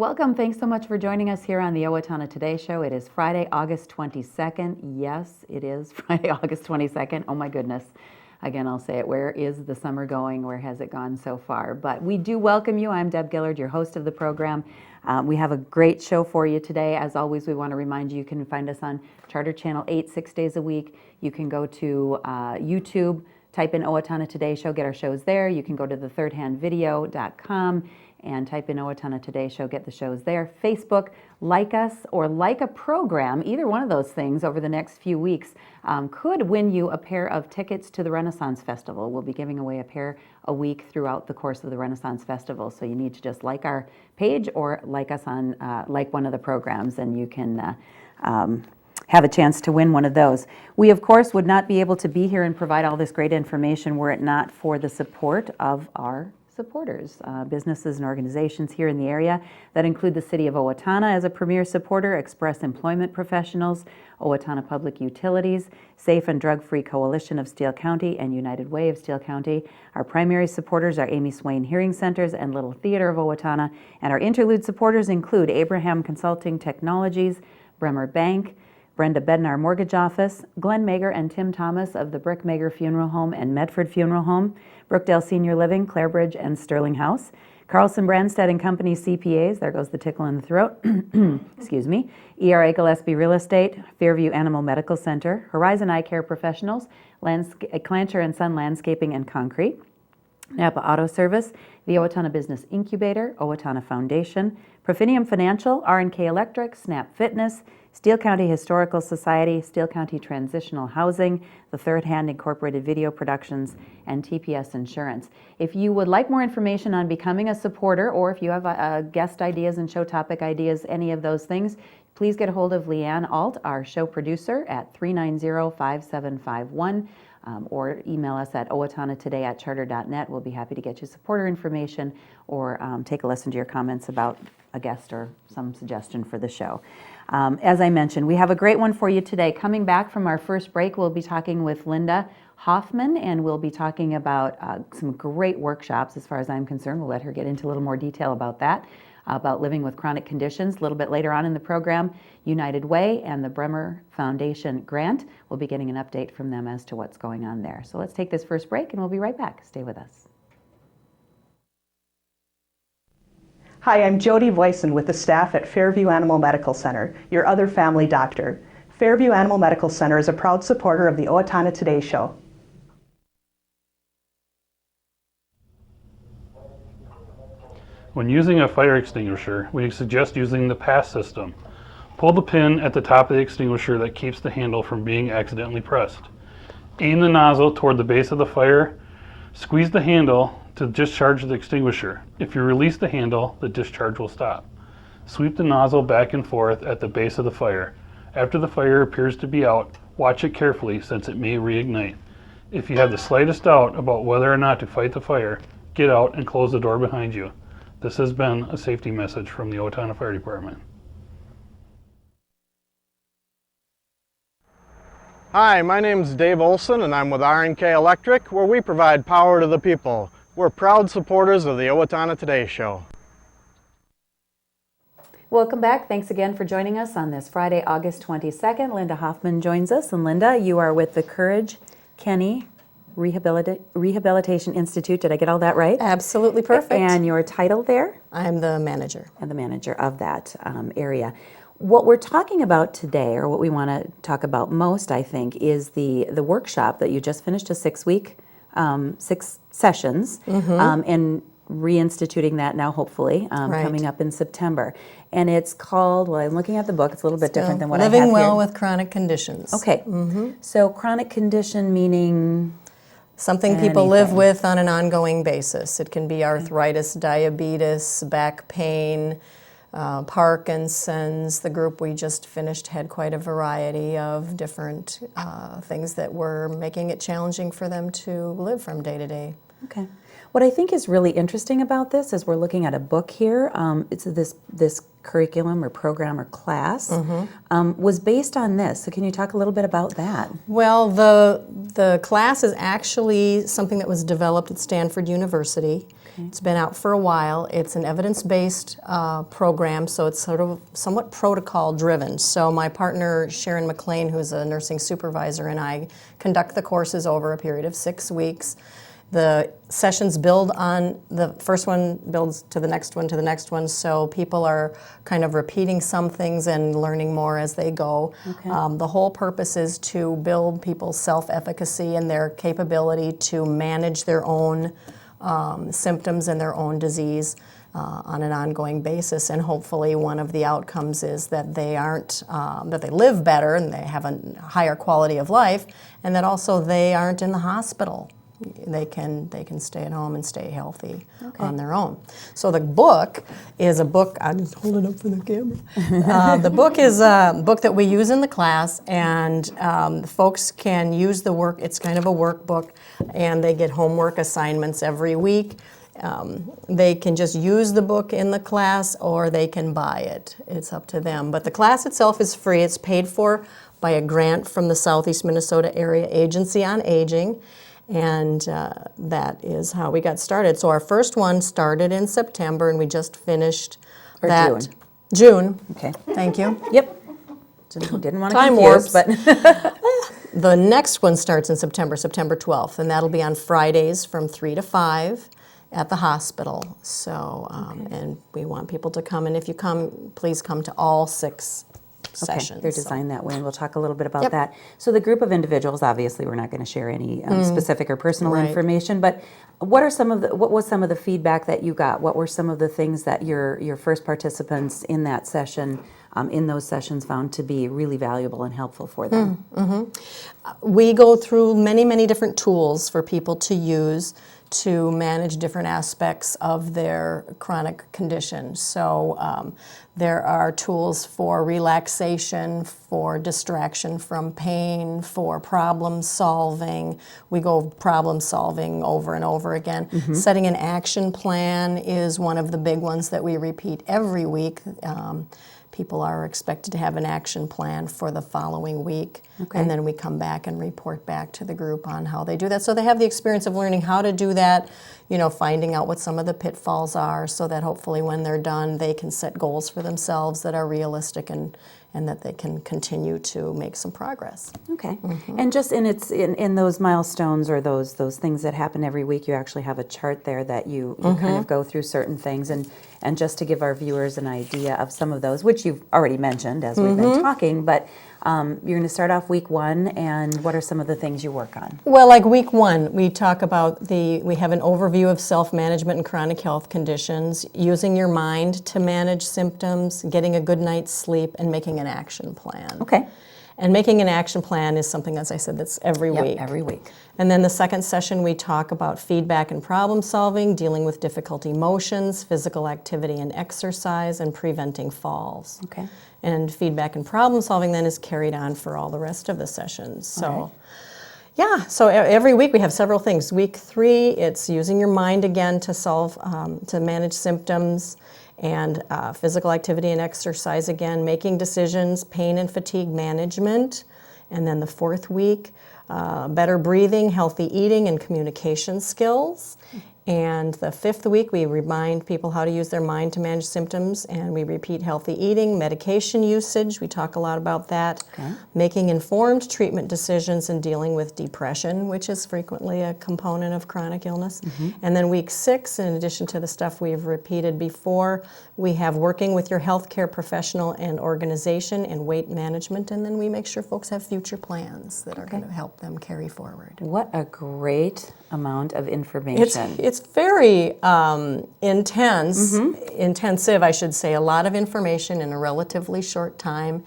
Welcome. Thanks so much for joining us here on the Owatonna Today Show. It is Friday, August 22nd. Yes, it is Friday, August 22nd. Oh my goodness. Again, I'll say it. Where is the summer going? Where has it gone so far? But we do welcome you. I'm Deb Gillard, your host of the program. We have a great show for you today. As always, we want to remind you, you can find us on Charter Channel 8, 6 days a week. You can go to YouTube, type in Owatonna Today Show, get our shows there. You can go to the thirdhandvideo.com and type in Owatonna Today Show, get the shows there. Facebook, like us or like a program, either one of those things over the next few weeks could win you a pair of tickets to the Renaissance Festival. We'll be giving away a pair a week throughout the course of the Renaissance Festival. So you need to just like our page or like us on like one of the programs, and you can have a chance to win one of those. We, of course, would not be able to be here and provide all this great information were it not for the support of our supporters, businesses and organizations here in the area that include the City of Owatonna as a premier supporter, Express Employment Professionals, Owatonna Public Utilities, Safe and Drug-Free Coalition of Steele County, and United Way of Steele County. Our primary supporters are Amy Swain Hearing Centers and Little Theater of Owatonna, and our interlude supporters include Abraham Consulting Technologies, Bremer Bank, Brenda Bednar Mortgage Office, Glenn Mager and Tim Thomas of the Brick Mager Funeral Home and Medford Funeral Home, Brookdale Senior Living, Clarebridge and Sterling House, Carlson Brandstead and Company CPAs, there goes the tickle in the throat, excuse me, ERA Gillespie Real Estate, Fairview Animal Medical Center, Horizon Eye Care Professionals, Clancher and Son Landscaping and Concrete, Napa Auto Service, the Owatonna Business Incubator, Owatonna Foundation, Profinium Financial, R&K Electric, Snap Fitness, Steele County Historical Society, Steele County Transitional Housing, the Third Hand Incorporated Video Productions, and TPS Insurance. If you would like more information on becoming a supporter, or if you have guest ideas and show topic ideas, any of those things, please get a hold of Leanne Alt, our show producer, at 390-5751. Or email us at owatonnatoday@charter.net. We'll be happy to get you supporter information or take a listen to your comments about a guest or some suggestion for the show. As I mentioned, we have a great one for you today. Coming back from our first break, we'll be talking with Linda Hoffman, and we'll be talking about some great workshops as far as I'm concerned. We'll let her get into a little more detail about that, about living with chronic conditions. A little bit later on in the program, United Way and the Bremer Foundation grant. We'll be getting an update from them as to what's going on there. So let's take this first break and we'll be right back. Stay with us. Hi, I'm Jody Voisin with the staff at Fairview Animal Medical Center, your other family doctor. Fairview Animal Medical Center is a proud supporter of the Owatonna Today Show. When using a fire extinguisher, we suggest using the pass system. Pull the pin at the top of the extinguisher that keeps the handle from being accidentally pressed. Aim the nozzle toward the base of the fire. Squeeze the handle to discharge the extinguisher. If you release the handle, the discharge will stop. Sweep the nozzle back and forth at the base of the fire. After the fire appears to be out, watch it carefully since it may reignite. If you have the slightest doubt about whether or not to fight the fire, get out and close the door behind you. This has been a safety message from the Owatonna Fire Department. Hi, my name is Dave Olson and I'm with R&K Electric, where we provide power to the people. We're proud supporters of the Owatonna Today Show. Welcome back. Thanks again for joining us on this Friday, August 22nd. Linda Hoffman joins us. And Linda, you are with the Courge Kenny Rehabilitation Institute. Did I get all that right? Absolutely perfect. And your title there? I'm the manager. And the manager of that area. What we're talking about today, or what we want to talk about most, I think, is the workshop that you just finished, a 6-week, 6 sessions, and reinstituting that now, hopefully, coming up in September. And it's called, well, I'm looking at the book, it's a little bit different than what I have here. Living Well with Chronic Conditions. Okay. So chronic condition meaning? Something people live with on an ongoing basis. It can be arthritis, diabetes, back pain, Parkinson's. The group we just finished had quite a variety of different things that were making it challenging for them to live from day to day. Okay. What I think is really interesting about this is we're looking at a book here. It's this curriculum or program or class was based on this. So can you talk a little bit about that? Well, the class is actually something that was developed at Stanford University. Okay. It's been out for a while. It's an evidence-based program, so it's sort of somewhat protocol-driven. So my partner, Sharon McLean, who's a nursing supervisor, and I conduct the courses over a period of 6 weeks. The sessions build on, the first one builds to the next one, to the next one, so people are kind of repeating some things and learning more as they go. Okay. The whole purpose is to build people's self-efficacy and their capability to manage their own symptoms and their own disease on an ongoing basis, and hopefully one of the outcomes is that they aren't, that they live better and they have a higher quality of life, and that also they aren't in the hospital. They can stay at home and stay healthy on their own. So the book is a book, I'll just hold it up for the camera. The book is a book that we use in the class, and folks can use the work. It's kind of a workbook, and they get homework assignments every week. They can just use the book in the class, or they can buy it. It's up to them. But the class itself is free. It's paid for by a grant from the Southeast Minnesota Area Agency on Aging. And that is how we got started. So our first one started in September, and we just finished that. June. Okay. Thank you. Yep. Didn't want to Time confuse, warps. but the next one starts in September 12th, and that'll be on Fridays from 3 to 5 at the hospital. So, and we want people to come, and if you come, please come to all 6 sessions. They're designed that way, and we'll talk a little bit about that. So the group of individuals, obviously we're not going to share any specific or personal information, but what was some of the feedback that you got? What were some of the things that your first participants in that session, in those sessions, found to be really valuable and helpful for them? We go through many, many different tools for people to use to manage different aspects of their chronic condition. So there are tools for relaxation, for distraction from pain, for problem solving. We go problem solving over and over again. Setting an action plan is one of the big ones that we repeat every week. People are expected to have an action plan for the following week, and then we come back and report back to the group on how they do that. So they have the experience of learning how to do that, finding out what some of the pitfalls are, so that hopefully when they're done, they can set goals for themselves that are realistic and that they can continue to make some progress. Okay. And just in those milestones or those things that happen every week, you actually have a chart there that you kind of go through certain things, and just to give our viewers an idea of some of those, which you've already mentioned as we've been talking, but you're going to start off week 1, and what are some of the things you work on? Well, like week 1, we talk about we have an overview of self-management and chronic health conditions, using your mind to manage symptoms, getting a good night's sleep, and making an action plan. Okay. And making an action plan is something, as I said, that's every week. Every week. And then the second session, we talk about feedback and problem solving, dealing with difficult emotions, physical activity and exercise, and preventing falls. Okay. And feedback and problem solving then is carried on for all the rest of the sessions. So, so every week we have several things. Week 3, it's using your mind again to solve, to manage symptoms, and physical activity and exercise again, making decisions, pain and fatigue management. And then the 4th week, better breathing, healthy eating, and communication skills. And the 5th week, we remind people how to use their mind to manage symptoms, and we repeat healthy eating, medication usage, we talk a lot about that, making informed treatment decisions, and dealing with depression, which is frequently a component of chronic illness. And then week 6, in addition to the stuff we've repeated before, we have working with your healthcare professional and organization and weight management, and then we make sure folks have future plans that are going to help them carry forward. What a great amount of information. It's very intensive, I should say, a lot of information in a relatively short time.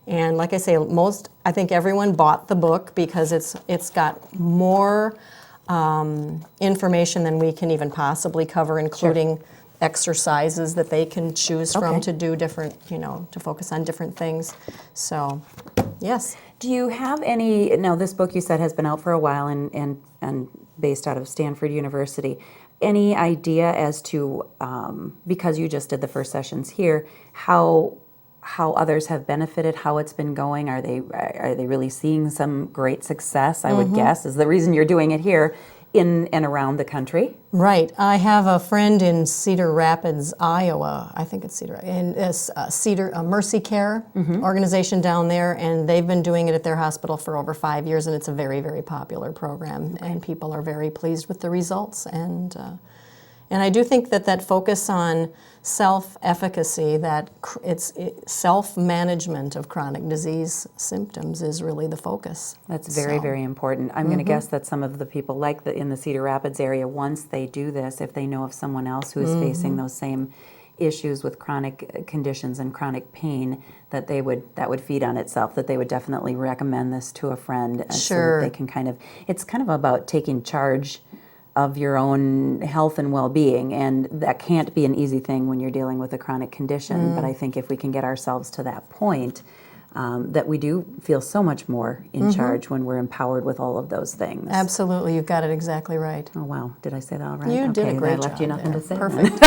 And like I say, I think everyone bought the book because it's got more information than we can even possibly cover, including exercises that they can choose from to do different, to focus on different things. So, yes. Do you have any, now this book you said has been out for a while and based out of Stanford University. any idea as to, because you just did the first sessions here, how others have benefited, how it's been going? Are they really seeing some great success, I would guess, is the reason you're doing it here in and around the country? Right. I have a friend in Cedar Rapids, Iowa. I think it's Cedar, and it's Mercy Care organization down there, and they've been doing it at their hospital for over 5 years, and it's a very, very popular program, and people are very pleased with the results. And I do think that focus on self-efficacy, self-management of chronic disease symptoms is really the focus. That's very, very important. I'm going to guess that some of the people in the Cedar Rapids area, once they do this, if they know of someone else who is facing those same issues with chronic conditions and chronic pain, that would feed on itself, that they would definitely recommend this to a friend. So that they can it's kind of about taking charge of your own health and well-being, and that can't be an easy thing when you're dealing with a chronic condition. But I think if we can get ourselves to that point, that we do feel so much more in charge when we're empowered with all of those things. Absolutely, you've got it exactly right. Oh wow, did I say that all right? You did a great job. I left you nothing to say. Perfect.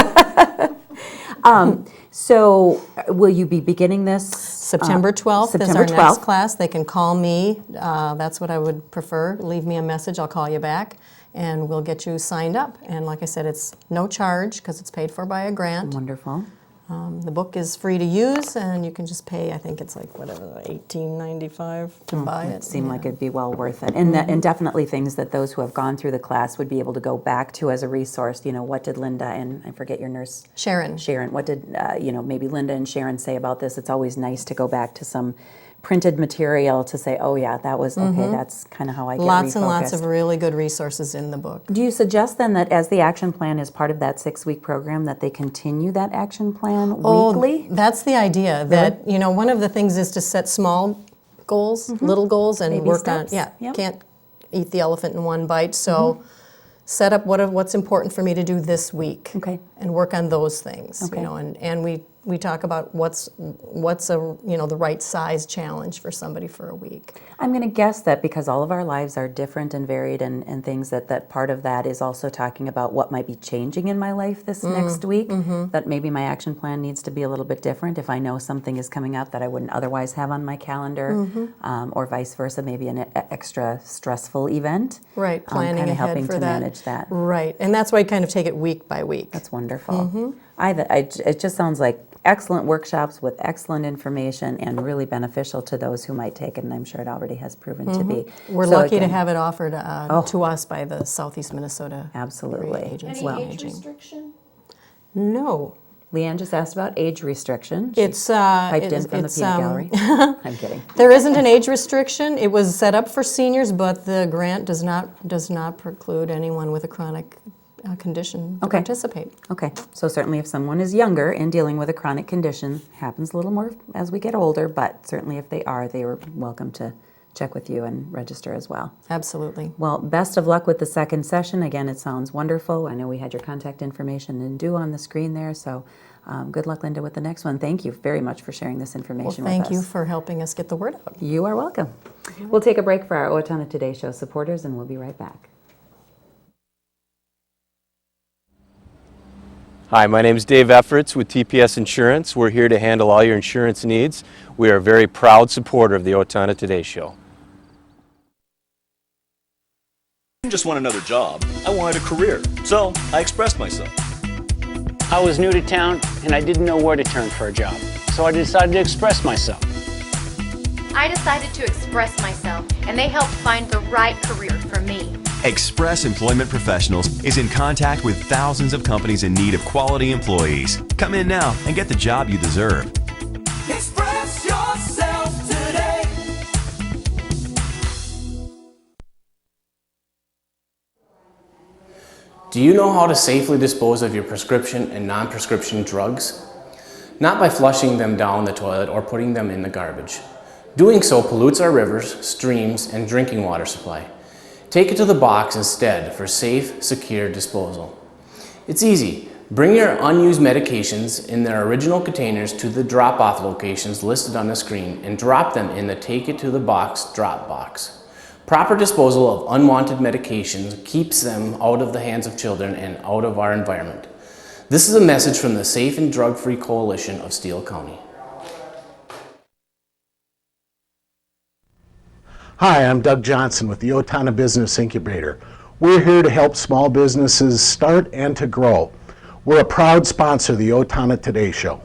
So will you be beginning this? September 12th is September our 12th. next class. They can call me. That's what I would prefer. Leave me a message. I'll call you back, and we'll get you signed up. And like I said, it's no charge because it's paid for by a grant. Wonderful. The book is free to use, and you can just pay, I think it's like, whatever, $18.95 to buy it. It seemed like it'd be well worth it. And and definitely things that those who have gone through the class would be able to go back to as a resource. You know, what did Linda and I forget your nurse? Sharon, what did, maybe Linda and Sharon say about this? It's always nice to go back to some printed material to say, oh yeah, that was, okay, that's kind of how I get lots and refocused. lots of really good resources in the book. Do you suggest then that as the action plan is part of that 6-week program, that they continue that action plan weekly? That's the idea. That, one of the things is to set small goals, little goals, and Baby work steps. on, Yep. can't eat the elephant in one bite, so set up what's important for me to do this week. Okay. And work on those things, Okay. and we talk about what's the right size challenge for somebody for a week. I'm going to guess that because all of our lives are different and varied and things that part of that is also talking about what might be changing in my life this next week, that maybe my action plan needs to be a little bit different if I know something is coming up that I wouldn't otherwise have on my calendar, or vice versa, maybe an extra stressful event. Right, planning kind of ahead helping for to that. manage that. Right, and that's why I kind of take it week by week. That's wonderful. It just sounds like excellent workshops with excellent information and really beneficial to those who might take it, and I'm sure it already has proven to be. We're So lucky to again, have it offered to us by the Southeast Minnesota Absolutely. Area Agency Well- on Any age Aging. restriction? No. Leanne just asked about age restriction. She It's piped in from the it's, peanut gallery. I'm kidding. There isn't an age restriction. It was set up for seniors, but the grant does not preclude anyone with a chronic condition to Okay. participate. Okay, so certainly if someone is younger and dealing with a chronic condition, happens a little more as we get older, but certainly if they are welcome to check with you and register as well. Absolutely. Well, best of luck with the second session. Again, it sounds wonderful. I know we had your contact information and due on the screen there, so good luck, Linda, with the next one. Thank you very much for sharing this information Well, thank with you us. for helping us get the word out. You are welcome. We'll take a break for our Owatonna Today Show supporters, and we'll be right back. Hi, my name is Dave Efforts with TPS Insurance. We're here to handle all your insurance needs. We are a very proud supporter of the Owatonna Today Show. I didn't just want another job, I wanted a career, so I expressed myself. I was new to town and I didn't know where to turn for a job, so I decided to express myself. I decided to express myself, and they helped find the right career for me. Express Employment Professionals is in contact with thousands of companies in need of quality employees. Come in now and get the job you deserve. Express yourself today. Do you know how to safely dispose of your prescription and non-prescription drugs? Not by flushing them down the toilet or putting them in the garbage. Doing so pollutes our rivers, streams, and drinking water supply. Take it to the box instead for safe, secure disposal. It's easy. Bring your unused medications in their original containers to the drop-off locations listed on the screen and drop them in the Take It to the Box drop box. Proper disposal of unwanted medications keeps them out of the hands of children and out of our environment. This is a message from the Safe and Drug-Free Coalition of Steele County. Hi, I'm Doug Johnson with the Owatonna Business Incubator. We're here to help small businesses start and to grow. We're a proud sponsor of the Owatonna Today Show.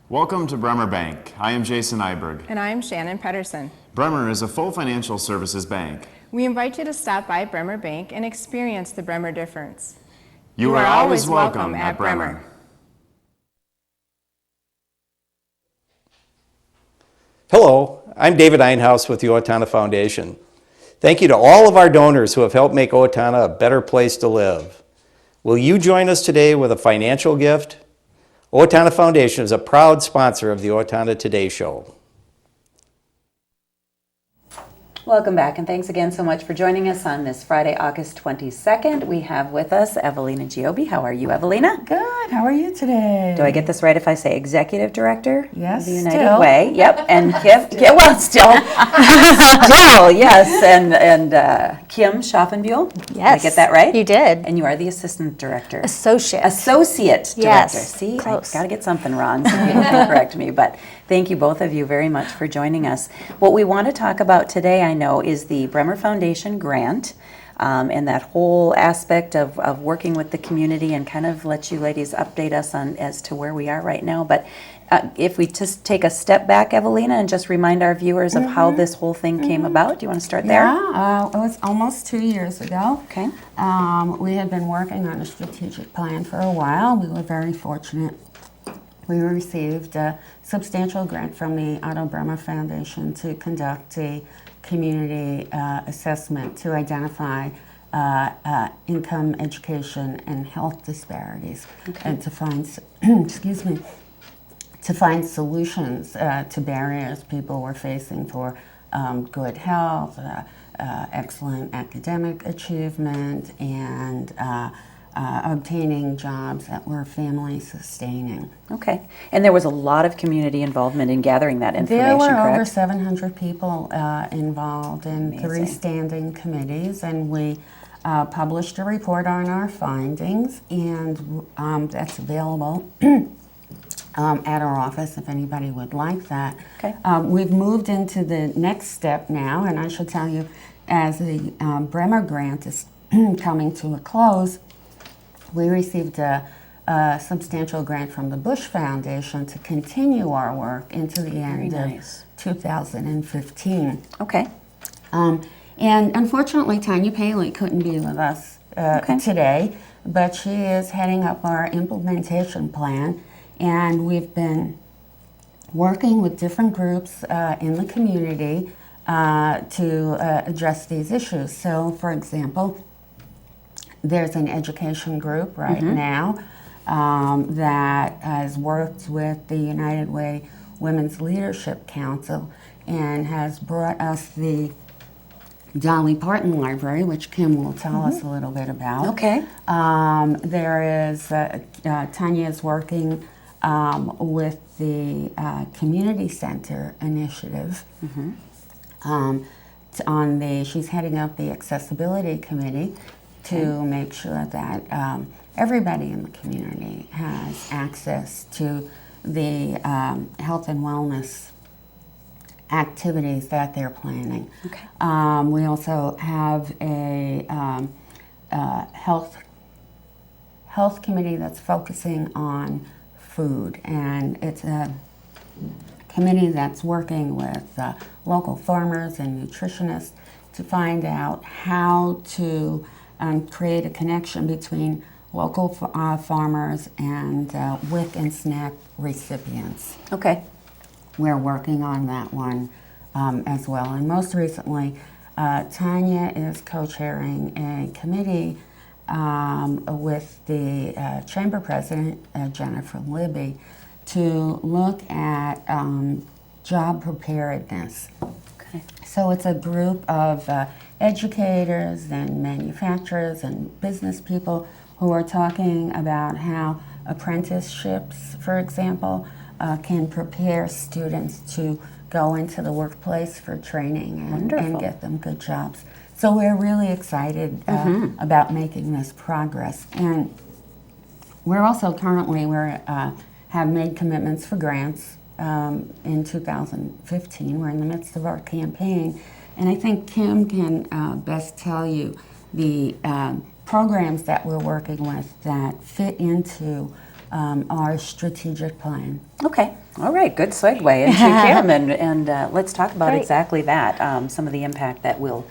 Welcome to Bremer Bank. I am Jason Iberg. And I'm Shannon Pedersen. Bremer is a full financial services bank. We invite you to stop by Bremer Bank and experience the Bremer difference. You are always welcome at Bremer. Hello, I'm David Einhaus with the Owatonna Foundation. Thank you to all of our donors who have helped make Owatonna a better place to live. Will you join us today with a financial gift? Owatonna Foundation is a proud sponsor of the Owatonna Today Show. Welcome back, and thanks again so much for joining us on this Friday, August 22nd. We have with us Evelina Giobbe. How are you, Evelina? Good. How are you today? Do I get this right if I say Executive Director? Yes, of the United still. Way. Yep. And Kim, still, yes. And Kim Schaufenbuel. Yes. Did I get that right? You did. And you are the Assistant Director. Associate Director. Yes. See, close. I got to get something wrong, so people can correct me. But thank you, both of you, very much for joining us. What we want to talk about today, I know, is the Bremer Foundation grant. And that whole aspect of working with the community, and kind of let you ladies update us on as to where we are right now. But if we just take a step back, Evelina, and just remind our viewers of how this whole thing came about. Do you want to start there? Yeah, it was almost 2 years ago. Okay. We had been working on a strategic plan for a while. We were very fortunate. We received a substantial grant from the Otto Bremer Foundation to conduct a community assessment to identify income, education, and health disparities, and to find, excuse me, to find solutions to barriers people were facing for good health, excellent academic achievement, and obtaining jobs that were family sustaining. Okay. And there was a lot of community involvement in gathering that information, There were correct? over 700 people involved in Amazing. 3 standing committees, and we published a report on our findings, and that's available at our office if anybody would like that. Okay. We've moved into the next step now, and I should tell you, as the Bremer grant is coming to a close, we received a substantial grant from the Bush Foundation to continue our work into the end of 2015. Okay. And unfortunately, Tanya Paley couldn't be with us today, but she is heading up our implementation plan, and we've been working with different groups in the community to address these issues. So, for example, there's an education group right now that has worked with the United Way Women's Leadership Council and has brought us the Dolly Parton Library, which Kim will tell us a little bit about. Okay. There is, Tanya is working with the Community Center Initiative. She's heading up the Accessibility Committee to make sure that everybody in the community has access to the health and wellness activities that they're planning. Okay. We also have a health committee that's focusing on food, and it's a committee that's working with local farmers and nutritionists to find out how to create a connection between local farmers and WIC and SNAP recipients. Okay. We're working on that one as well. And most recently, Tanya is co-chairing a committee with the Chamber President, Jennifer Libby, to look at job preparedness. Okay. So it's a group of educators and manufacturers and business people who are talking about how apprenticeships, for example, can prepare students to go into the workplace for training and get them good jobs. So we're really excited about making this progress. And we're also currently, have made commitments for grants in 2015. We're in the midst of our campaign. And I think Kim can best tell you the programs that we're working with that fit into our strategic plan. Okay, all right, good segue into Kim, and let's talk about exactly that, some of the impact that we'll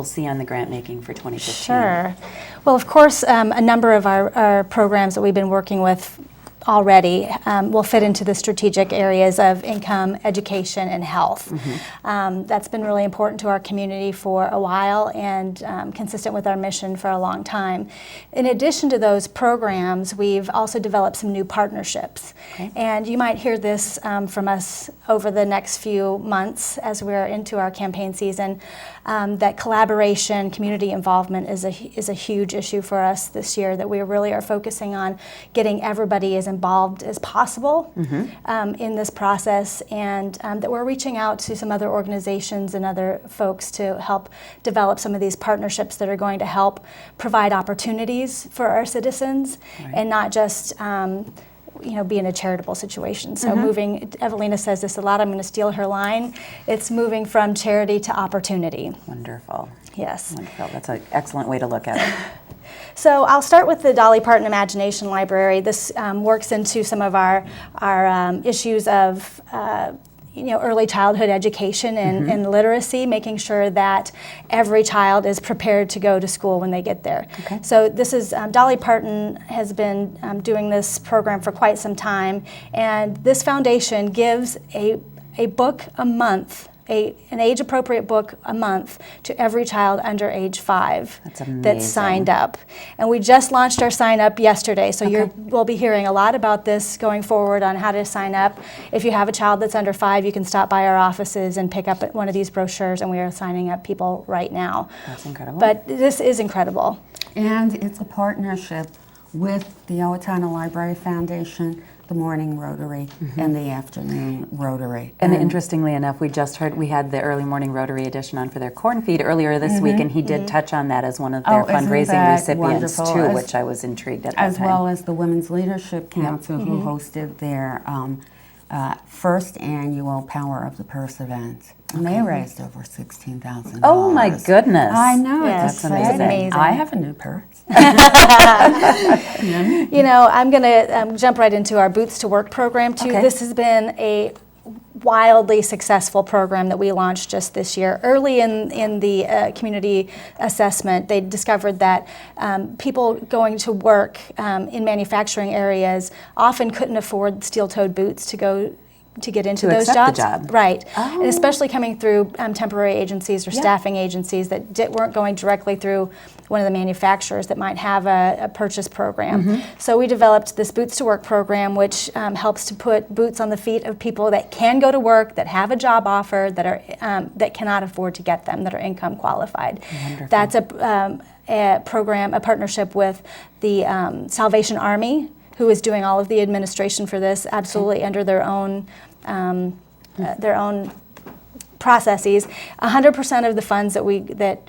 see on the grant making for 2015. Sure. Well, of course, a number of our programs that we've been working with already will fit into the strategic areas of income, education, and health. That's been really important to our community for a while and consistent with our mission for a long time. In addition to those programs, we've also developed some new partnerships. And you might hear this from us over the next few months as we're into our campaign season, that collaboration, community involvement is a huge issue for us this year, that we really are focusing on getting everybody as involved as possible in this process, and that we're reaching out to some other organizations and other folks to help develop some of these partnerships that are going to help provide opportunities for our citizens and not just be in a charitable situation. So moving, Evelina says this a lot, I'm going to steal her line, it's moving from charity to opportunity. Wonderful. Yes. Wonderful. That's an excellent way to look at it. So I'll start with the Dolly Parton Imagination Library. This works into some of our issues of early childhood education and literacy, making sure that every child is prepared to go to school when they get there. So this is, Dolly Parton has been doing this program for quite some time, and this foundation gives a book a month, an age-appropriate book a month to every child under age 5 that's signed up. And we just launched our sign up yesterday, so we'll be hearing a lot about this going forward on how to sign up. If you have a child that's under 5, you can stop by our offices and pick up one of these brochures, and we are signing up people right now. That's incredible. But this is incredible. And it's a partnership with the Owatonna Library Foundation, the morning Rotary, and the afternoon Rotary. And interestingly enough, we had the early morning Rotary edition on for their corn feed earlier this week, and he did touch on that as one of their fundraising recipients too, which I was intrigued at that time. As well as the Women's Leadership Council, who hosted their first annual Power of the Purse event. And they raised over $16,000. Oh my goodness. I know, yes, that's amazing. I have a new purse. I'm going to jump right into our Boots to Work program too. This has been a wildly successful program that we launched just this year. Early in the community assessment, they discovered that people going to work in manufacturing areas often couldn't afford steel-toed boots to get into those jobs. Right. And especially coming through temporary agencies or staffing agencies that weren't going directly through one of the manufacturers that might have a purchase program. So we developed this Boots to Work program, which helps to put boots on the feet of people that can go to work, that have a job offer, that are that cannot afford to get them, that are income qualified. Wonderful. That's a program, a partnership with the Salvation Army, who is doing all of the administration for this, absolutely under their own processes. 100% of the funds that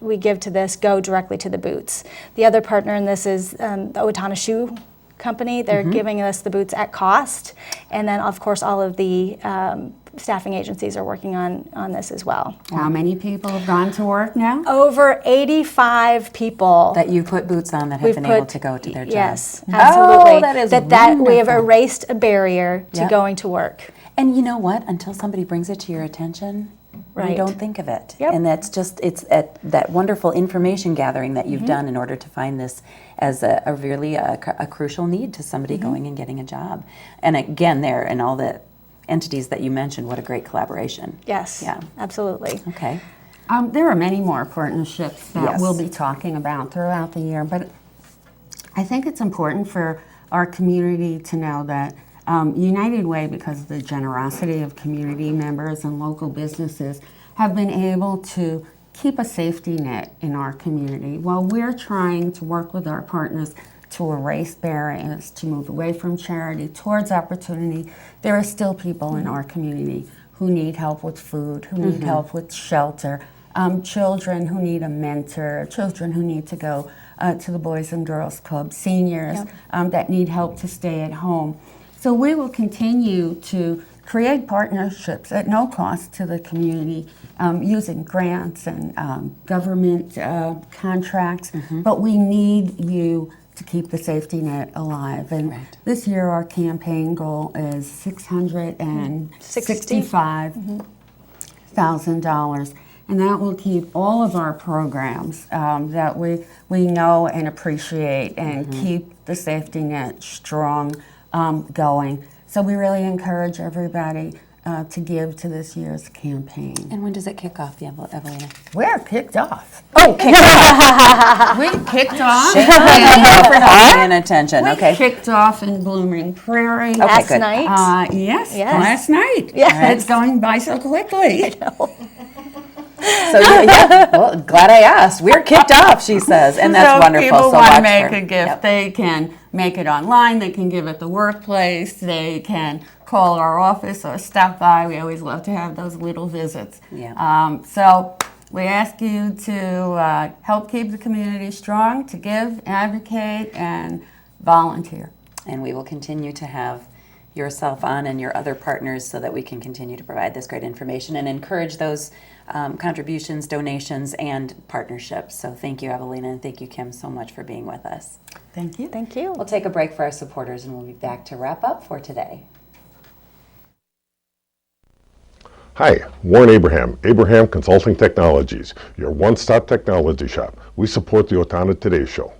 we give to this go directly to the boots. The other partner in this is the Owatonna Shoe Company. They're giving us the boots at cost, and then of course all of the staffing agencies are working on this as well. How many people have gone to work now? Over 85 people that you put boots on that have been able to go to their jobs. Yes, absolutely. Oh, that is that we have erased a barrier to going to work. And you know what? Until somebody brings it to your attention, you don't think of it. Yep. And that's just, it's that wonderful information gathering that you've done in order to find this as a really a crucial need to somebody going and getting a job. And again, there and all the entities that you mentioned, what a great collaboration. Yes, absolutely. Okay. There are many more partnerships that we'll be talking about throughout the year, but I think it's important for our community to know that United Way, because of the generosity of community members and local businesses, have been able to keep a safety net in our community while we're trying to work with our partners to erase barriers, to move away from charity towards opportunity. There are still people in our community who need help with food, who need help with shelter, children who need a mentor, children who need to go to the Boys and Girls Club, seniors that need help to stay at home. So we will continue to create partnerships at no cost to the community using grants and government contracts, but we need you to keep the safety net alive. And this year our campaign goal is $665,000. And that will keep all of our programs that we know and appreciate and keep the safety net strong going. So we really encourage everybody to give to this year's campaign. And when does it kick off, Evelina? We're kicked off. Oh, kicked off. We kicked off. Paying attention. We Okay. kicked off in Blooming Prairie. Okay, Last good. night. Yes, Yes. last night. Yes. It's going by so quickly. So well, glad I asked. We're kicked off, she says, and that's so wonderful. People so want to watch make her. a gift. They can make it online. They can give at the workplace. They can call our office or stop by. We always love to have those little visits. Yeah. So we ask you to help keep the community strong, to give, advocate, and volunteer. And we will continue to have yourself on and your other partners so that we can continue to provide this great information and encourage those contributions, donations, and partnerships. So thank you, Evelina, and thank you, Kim, so much for being with us. Thank you. Thank you. We'll take a break for our supporters, and we'll be back to wrap up for today. Hi, Warren Abraham, Abraham Consulting Technologies, your one-stop technology shop. We support the Owatonna Today Show.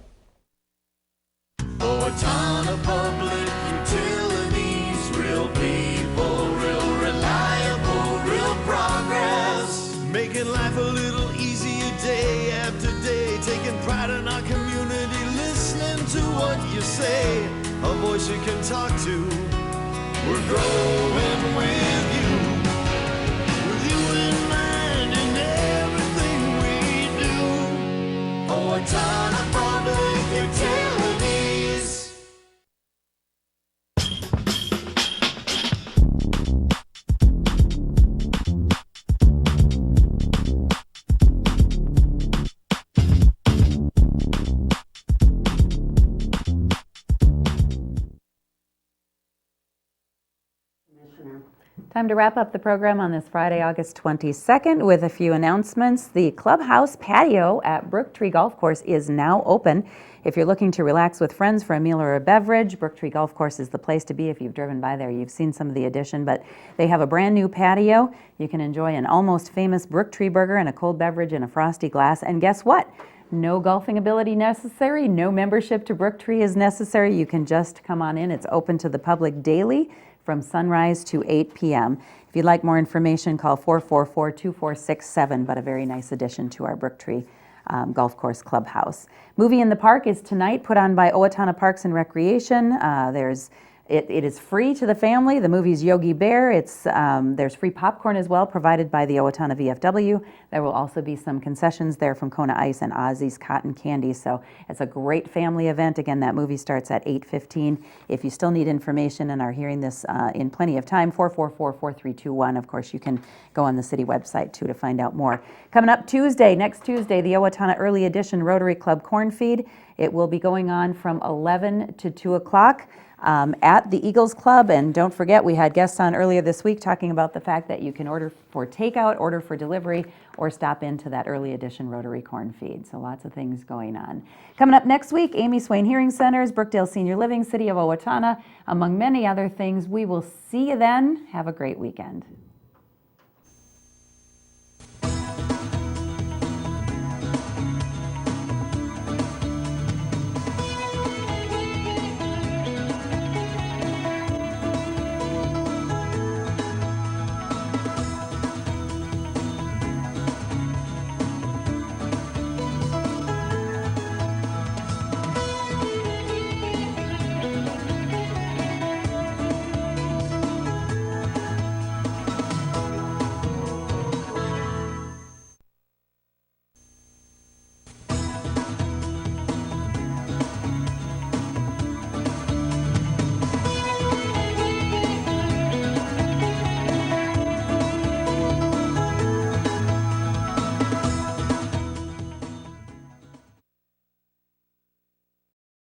Owatonna Public Utilities, real people, real reliable, real progress. Making life a little easier day after day, taking pride in our community, listening to what you say, a voice you can talk to. We're growing with you in mind in everything we do. Owatonna Public Utilities. Time to wrap up the program on this Friday, August 22nd with a few announcements. The clubhouse patio at Brooktree Golf Course is now open. If you're looking to relax with friends for a meal or a beverage, Brooktree Golf Course is the place to be. If you've driven by there, you've seen some of the addition, but they have a brand new patio. You can enjoy an almost famous Brooktree burger and a cold beverage in a frosty glass. And guess what? No golfing ability necessary. No membership to Brooktree is necessary. You can just come on in. It's open to the public daily from sunrise to 8 p.m. If you'd like more information, call 444-2467, but a very nice addition to our Brooktree Golf Course Clubhouse. Movie in the Park is tonight, put on by Owatonna Parks and Recreation. It is free to the family. The movie's Yogi Bear. There's free popcorn as well, provided by the Owatonna VFW. There will also be some concessions there from Kona Ice and Ozzy's Cotton Candy. So it's a great family event. Again, that movie starts at 8:15. If you still need information and are hearing this in plenty of time, 444-4321. Of course, you can go on the city website too to find out more. Coming up next Tuesday, the Owatonna Early Edition Rotary Club Corn Feed. It will be going on from 11 to 2 o'clock. At the Eagles Club, and don't forget, we had guests on earlier this week talking about the fact that you can order for takeout, order for delivery, or stop into that early edition Rotary Corn Feed. So lots of things going on. Coming up next week, Amy Swain Hearing Centers, Brookdale Senior Living, City of Owatonna, among many other things. We will see you then. Have a great weekend.